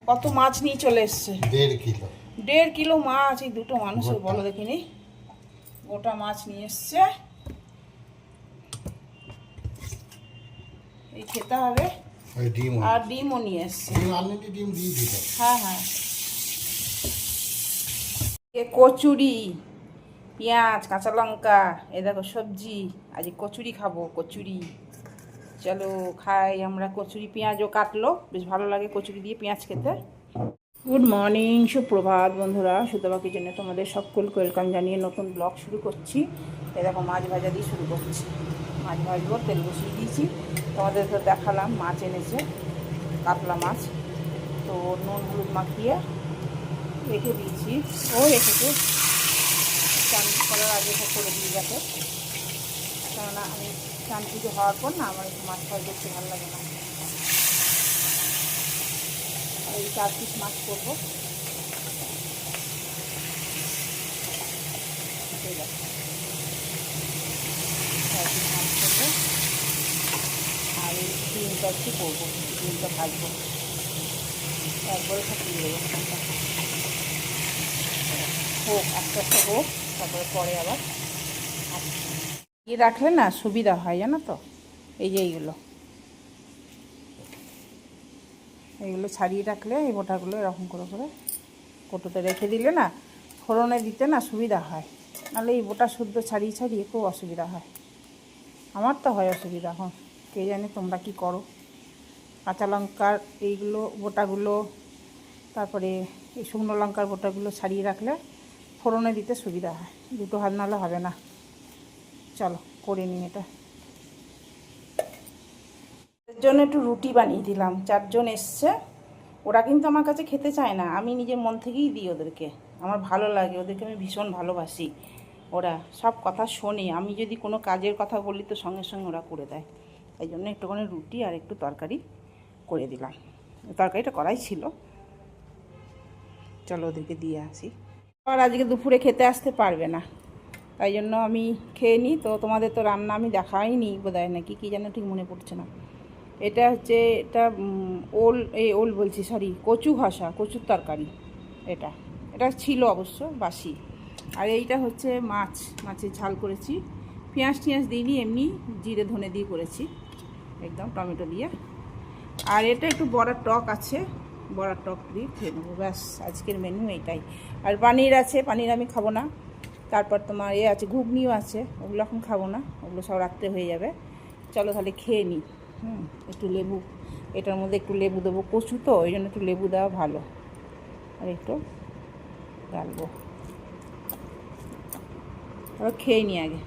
কত মাছ নিয়ে চলে এসছে, 1.5 কিলো। 1.5 কিলো মাছ। এই দুটো মানুষের বলো দেখিনি, গোটা মাছ নিয়ে এসছে। এই খেতে হবে। আর ডিমও নিয়ে এসছে। হ্যাঁ হ্যাঁ, কচুরি, পেঁয়াজ, কাঁচা লঙ্কা, এ দেখো সবজি। আজ কচুরি খাবো, কচুরি। চলো খাই আমরা কচুরি। পেঁয়াজও কাটলো, বেশ ভালো লাগে কচুরি দিয়ে পেঁয়াজ খেতে। গুড মর্নিং, সুপ্রভাত বন্ধুরা। সুতবা কিচেনে তোমাদের সকলকে ওয়েলকাম জানিয়ে নতুন ব্লগ শুরু করছি। এরকম মাছ ভাজা দিয়ে শুরু করছি। মাছ ভাজবো, তেল বসিয়ে দিয়েছি। তোমাদের তো দেখালাম মাছ এনেছে, কাতলা মাছ। তো নুন হলুদ মাখিয়ে রেখে দিয়েছি। ও রেখেছে, চান করার আগে করে দিয়ে যাবে। কেননা আমি চান পুজো হওয়ার পর না, আমার একটু মাছ ফ্রাই করতে ভালো লাগে না। এই 4 পিস মাছ করবো। ঠিক আছে, 4 পিস মাছ করবো। আর এই ডিমটা একটু করবো, ডিমটা ভাজবো, তারপরে থাকিয়ে দেবো। হোক, একটা হোক, তারপরে পরে আবার রাখলে না সুবিধা হয়, জানো তো। এই যে এইগুলো ছাড়িয়ে রাখলে, এই বোটাগুলো এরকম করে করে কৌটোতে রেখে দিলে না, ফোড়নে দিতে না সুবিধা হয়। নাহলে এই বোটা শুদ্ধ ছাড়িয়ে ছাড়িয়ে খুব অসুবিধা হয়। আমার তো হয় অসুবিধা। এখন কে জানে তোমরা কি করো। কাঁচা লঙ্কার এইগুলো বোটাগুলো, তারপরে এই শুকনো লঙ্কার বোটাগুলো ছাড়িয়ে রাখলে ফোড়নে দিতে সুবিধা হয়। দুটো হাত নাহলে হবে না। চলো করে নিই এটা। এর জন্য একটু রুটি বানিয়ে দিলাম। 4 জন এসছে। ওরা কিন্তু আমার কাছে খেতে চায় না, আমি নিজের মন থেকেই দিই ওদেরকে। আমার ভালো লাগে, ওদেরকে আমি ভীষণ ভালোবাসি। ওরা সব কথা শোনে। আমি যদি কোনো কাজের কথা বলি তো সঙ্গে সঙ্গে ওরা করে দেয়। তাই জন্য একটুখানি রুটি আর একটু তরকারি করে দিলাম। তরকারিটা করাই ছিল। চলো ওদেরকে দিয়ে আসি। আর আজকে দুপুরে খেতে আসতে পারবে না, তাই জন্য আমি খেয়ে নিই। তো তোমাদের তো রান্না আমি দেখাইনি বোধহয়, নাকি কী যেন ঠিক মনে পড়ছে না। এটা হচ্ছে, এটা ওল বলছি, সরি, কচু ঘষা, কচুর তরকারি। এটা এটা ছিল অবশ্য বাসি। আর এইটা হচ্ছে মাছের ঝাল করেছি। পেঁয়াজ টিয়াজ দিইনি, এমনি জিরে ধনে দিয়ে করেছি, একদম টমেটো দিয়ে। আর এটা একটু বড়ার টক আছে, বড়ার টক দিয়ে খেয়ে নেবো। ব্যাস, আজকের মেনু এইটাই। আর পানির আছে, পানির আমি খাবো না। তারপর তোমার আছে, ঘুগনিও আছে, ওগুলো এখন খাবো না, ওগুলো সব রাত্রে হয়ে যাবে। চলো তাহলে খেয়ে নিই। একটু লেবু, এটার মধ্যে একটু লেবু দেবো, কচু তো ওই জন্য একটু লেবু দেওয়া ভালো। আর একটু ডালবো। তারপর খেয়ে নিই আগে।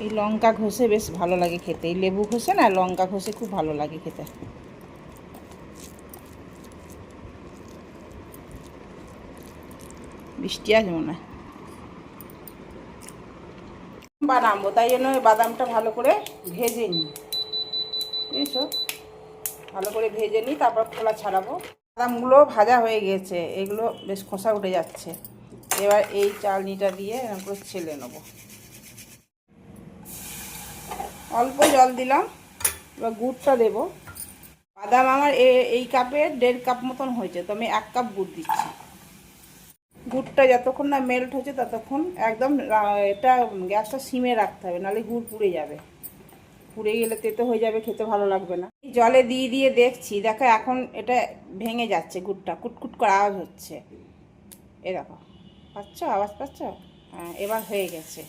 এই লঙ্কা ঘষে বেশ ভালো লাগে খেতে। এই লেবু ঘষে না, লঙ্কা ঘষে খুব ভালো লাগে খেতে। বৃষ্টি আছে মনে হয়। বানাবো, তাই জন্য বাদামটা ভালো করে ভেজে নিই, বুঝেছো। ভালো করে ভেজে নিই, তারপর খোলা ছাড়াবো। বাদামগুলো ভাজা হয়ে গেছে, এগুলো বেশ খোসা উঠে যাচ্ছে। এবার এই চালনিটা দিয়ে এরকম করে ছেলে নেবো। অল্প জল দিলাম, এবার গুড়টা দেবো। বাদাম আমার এই কাপের 1.5 কাপ মতন হয়েছে, তো আমি 1 কাপ গুড় দিচ্ছি। গুড়টা যতক্ষণ না মেল্ট হচ্ছে ততক্ষণ একদম এটা গ্যাসটা সিমে রাখতে হবে, নাহলে গুড় পুড়ে যাবে। পুড়ে গেলে তেতো হয়ে যাবে, খেতে ভালো লাগবে না। জলে দিয়ে দিয়ে দেখছি, দেখো এখন এটা ভেঙে যাচ্ছে, গুড়টা কুটকুট করে আওয়াজ হচ্ছে। এ দেখো, পাচ্ছ আওয়াজ, পাচ্ছ? হ্যাঁ, এবার হয়ে গেছে।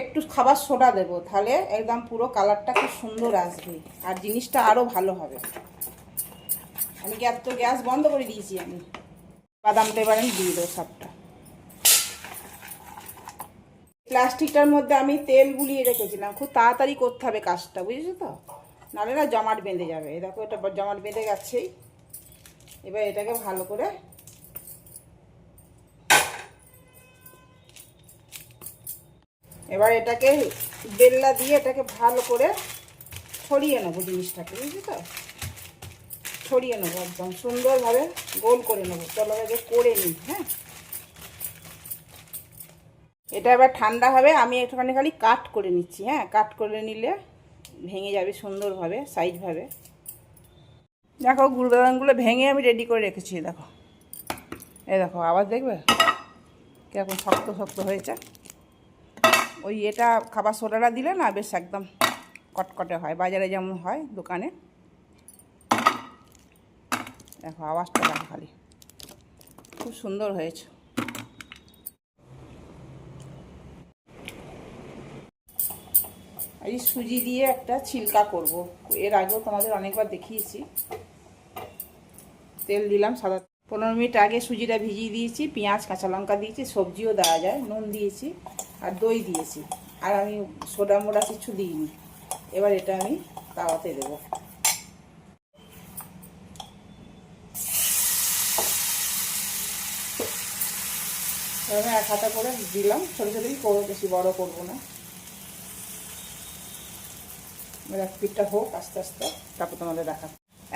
একটু খাবার সোডা দেবো, তাহলে একদম পুরো কালারটা খুব সুন্দর আসবে, আর জিনিসটা আরও ভালো হবে। আমি গ্যাস বন্ধ করে দিয়েছি আমি। বাদামটা এবার আমি দিয়ে দেবো সবটা। প্লাস্টিকটার মধ্যে আমি তেল গুলিয়ে রেখেছিলাম, খুব তাড়াতাড়ি করতে হবে কাজটা, বুঝেছো তো, নাহলে না জমাট বেঁধে যাবে। দেখো এটা জমাট বেঁধে গেছেই। এবার এটাকে ভালো করে বেল্লা দিয়ে এটাকে ভালো করে ছড়িয়ে নেবো জিনিসটাকে, বুঝলি তো। ছড়িয়ে নেবো, একদম সুন্দরভাবে গোল করে নেবো। চলো আগে করে নিই। হ্যাঁ, এটা এবার ঠান্ডা হবে, আমি একটুখানি খালি কাট করে নিচ্ছি। হ্যাঁ, কাট করে নিলে ভেঙে যাবে সুন্দরভাবে, সাইজভাবে। দেখো গুড় বাদামগুলো ভেঙে আমি রেডি করে রেখেছি। দেখো, এই দেখো আবার দেখবে কীরকম শক্ত শক্ত হয়েছে। ওই এটা খাবার সোডাটা দিলে না বেশ একদম কটকটে হয়, বাজারে যেমন হয় দোকানে। দেখো আওয়াজটা দেখো খালি, খুব সুন্দর হয়েছে। এই সুজি দিয়ে একটা ছিলকা করব, এর আগেও তোমাদের অনেকবার দেখিয়েছি। তেল দিলাম সাদা, 15 মিনিট আগে সুজিটা ভিজিয়ে দিয়েছি, পেঁয়াজ কাঁচা লঙ্কা দিয়েছি, সবজিও দেওয়া যায়, নুন দিয়েছি আর দই দিয়েছি। আর আমি সোডা মোডা কিছু দিইনি। এবার এটা আমি তাওয়াতে দেবো। এভাবে এক হাতা করে দিলাম, ছোটো ছোটোই করবো, বেশি বড় করবো না। এবার এক পিঠটা হোক আস্তে আস্তে, তারপর তোমাদের দেখা।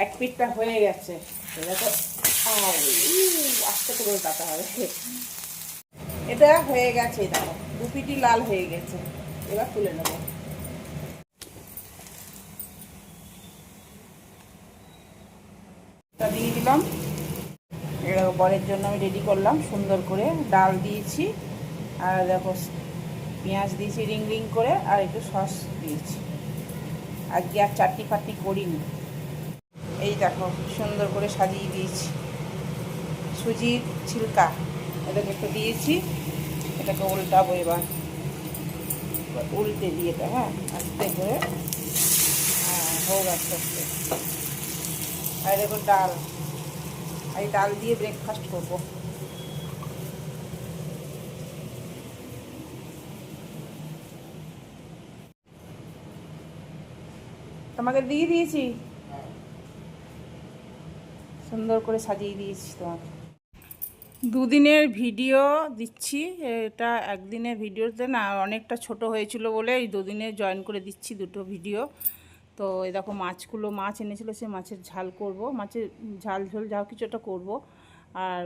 এক পিঠটা হয়ে গেছে, দেখো আস্তে করে কাটা হবে। এটা হয়ে গেছে, দেখো দু পিঠই লাল হয়ে গেছে। এবার তুলে নেব। এটা দিয়ে দিলাম। এটা বরের জন্য আমি রেডি করলাম সুন্দর করে, ডাল দিয়েছি আর দেখো পেঁয়াজ দিয়েছি রিং রিং করে, আর একটু সস দিয়েছি। আজকে আর চাটনি ফাটনি করিনি। এই দেখো সুন্দর করে সাজিয়ে দিয়েছি। সুজির ছিলকা এটাকে একটু দিয়েছি, এটাকে উল্টাবো এবার। উল্টে দিয়ে এটা, হ্যাঁ আস্তে করে, হ্যাঁ হোক আস্তে আস্তে। আর দেখো ডাল, এই ডাল দিয়ে ব্রেকফাস্ট করবো। তোমাকে দিয়ে দিয়েছি, সুন্দর করে সাজিয়ে দিয়েছি তোমাকে। দুদিনের ভিডিও দিচ্ছি, এটা একদিনের ভিডিওতে না অনেকটা ছোট হয়েছিল বলে এই দুদিনে জয়েন করে দিচ্ছি দুটো ভিডিও। তো এই দেখো মাছগুলো, মাছ এনেছিল, সে মাছের ঝাল করব, মাছের ঝাল ঝোল যা কিছু একটা করবো। আর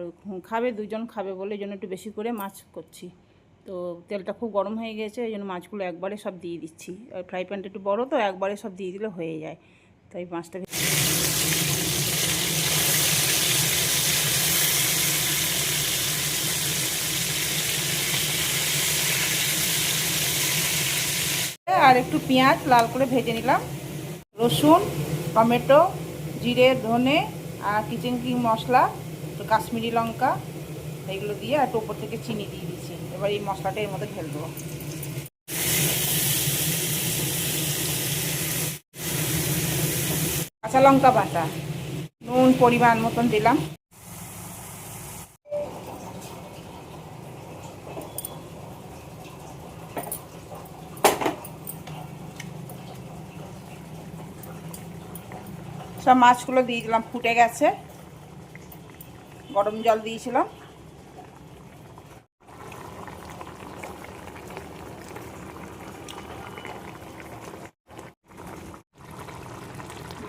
খাবে, দুজন খাবে বলে এই জন্য একটু বেশি করে মাছ করছি। তো তেলটা খুব গরম হয়ে গেছে, এই জন্য মাছগুলো একবারে সব দিয়ে দিচ্ছি। ফ্রাই প্যানটা একটু বড়ো তো, একবারে সব দিয়ে দিলে হয়ে যায়। তাই মাছটা আর একটু পেঁয়াজ লাল করে ভেজে নিলাম, রসুন, টমেটো, জিরে, ধনে আর কিচেন কিং মশলা, একটু কাশ্মীরি লঙ্কা, এইগুলো দিয়ে আর একটু উপর থেকে চিনি দিয়ে দিয়েছি। এবার এই মশলাটা এর মধ্যে ঢেলে দেবো। কাঁচা লঙ্কা বাটা, নুন পরিমাণ মতন দিলাম। সব মাছগুলো দিয়ে দিলাম, ফুটে গেছে, গরম জল দিয়েছিলাম।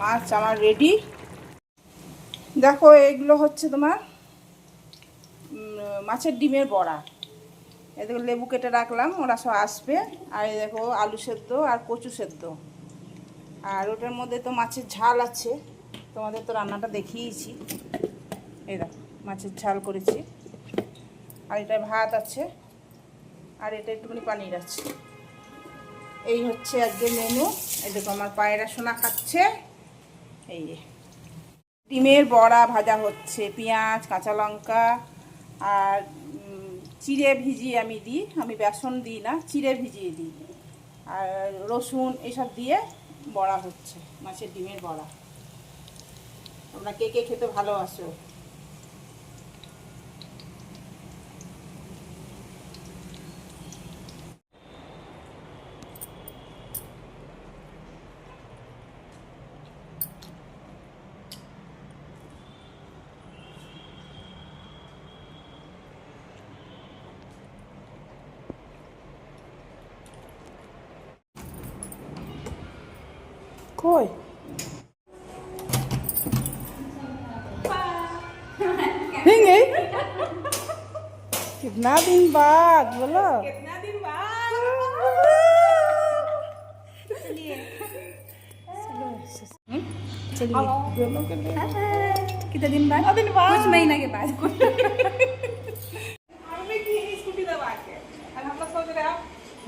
মাছ আমার রেডি। দেখো এগুলো হচ্ছে তোমার মাছের ডিমের বড়া। এই দেখো লেবু কেটে রাখলাম, ওরা সব আসবে। আর এই দেখো আলু সেদ্ধ আর কচু সেদ্ধ। আর ওটার মধ্যে তো মাছের ঝাল আছে, তোমাদের তো রান্নাটা দেখিয়েছি। এই দেখো মাছের ঝাল করেছি। আর এটা ভাত আছে, আর এটা একটুখানি পানির আছে। এই হচ্ছে আজকে মেনু। এই দেখো আমার পায়রা সোনা খাচ্ছে। এই যে ডিমের বড়া ভাজা হচ্ছে, পেঁয়াজ কাঁচা লঙ্কা আর চিড়ে ভিজিয়ে আমি দিই, আমি বেসন দিই না, চিড়ে ভিজিয়ে দিই, আর রসুন এসব দিয়ে বড়া হচ্ছে, মাছের ডিমের বড়া। তোমরা কে কে খেতে ভালোবাসো? কই कितना दिन बाद बोलो। कितने दिन बाद? कुछ महीना के बाद।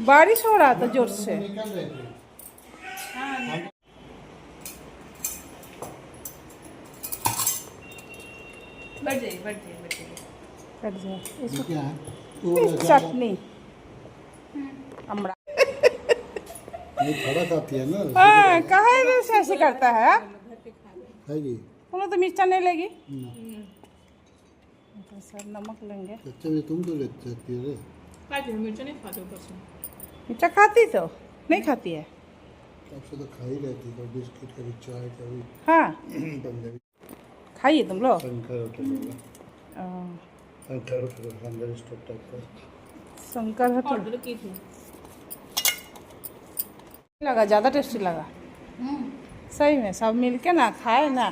बारिश हो रहा था जोर से। बढ़ जाए। कट जाए ये क्या है? चटनी अमरा। ये खड़ा खाती है ना। हाँ कहा ऐसे करता है। खाएगी तुम तो मिर्चा नहीं लेगी ना। तो सर नमक लेंगे। बच्चे में तुम तो लेती है रे। मिर्चा खाती तो नहीं खाती है। तब से तो खा ही रहती है, कभी बिस्किट कभी चाय कभी हाँ पंजाबी खाइए तुम लोग। शंकर होटल होगा। शंकर होटल अंदर स्टॉप टाइप का। शंकर है तो लगा ज़्यादा टेस्टी लगा सही में। सब मिलके ना खाए ना।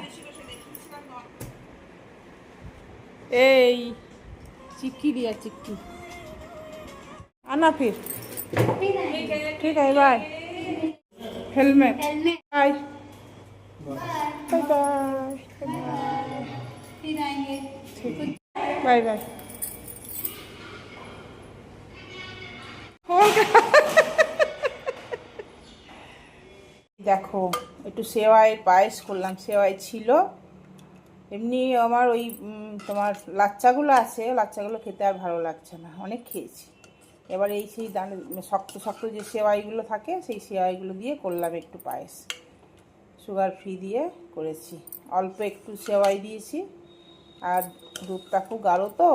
ए चिक्की दिया चिक्की आना फिर। ठीक है bye. Helmet bye bye bye फिर आएंगे। Bye bye. দেখো একটু সেওয়াইয়ের পায়েস করলাম। সেওয়াই ছিল এমনি আমার ওই তোমার লাচ্চাগুলো আছে, লাচ্চাগুলো খেতে আর ভালো লাগছে না, অনেক খেয়েছি। এবার এই সেই শক্ত শক্ত যে সেওয়াইগুলো থাকে সেই সেওয়াইগুলো দিয়ে করলাম একটু পায়েস। সুগার ফ্রি দিয়ে করেছি, অল্প একটু সেওয়াই দিয়েছি আর দুধটা খুব গাঢ় তো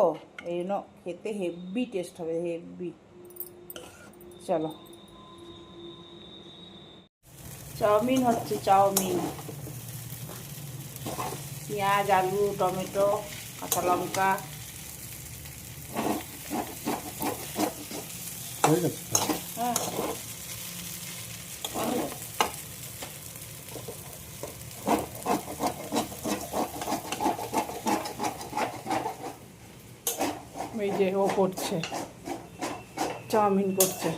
এই জন্য খেতে হেভি টেস্ট হবে, হেভি। চলো চাউমিন হচ্ছে, চাউমিন পেঁয়াজ আলু টমেটো কাঁচা লঙ্কা হয়ে গেছে তো? হ্যাঁ এই যে ও করছে চাউমিন করছে।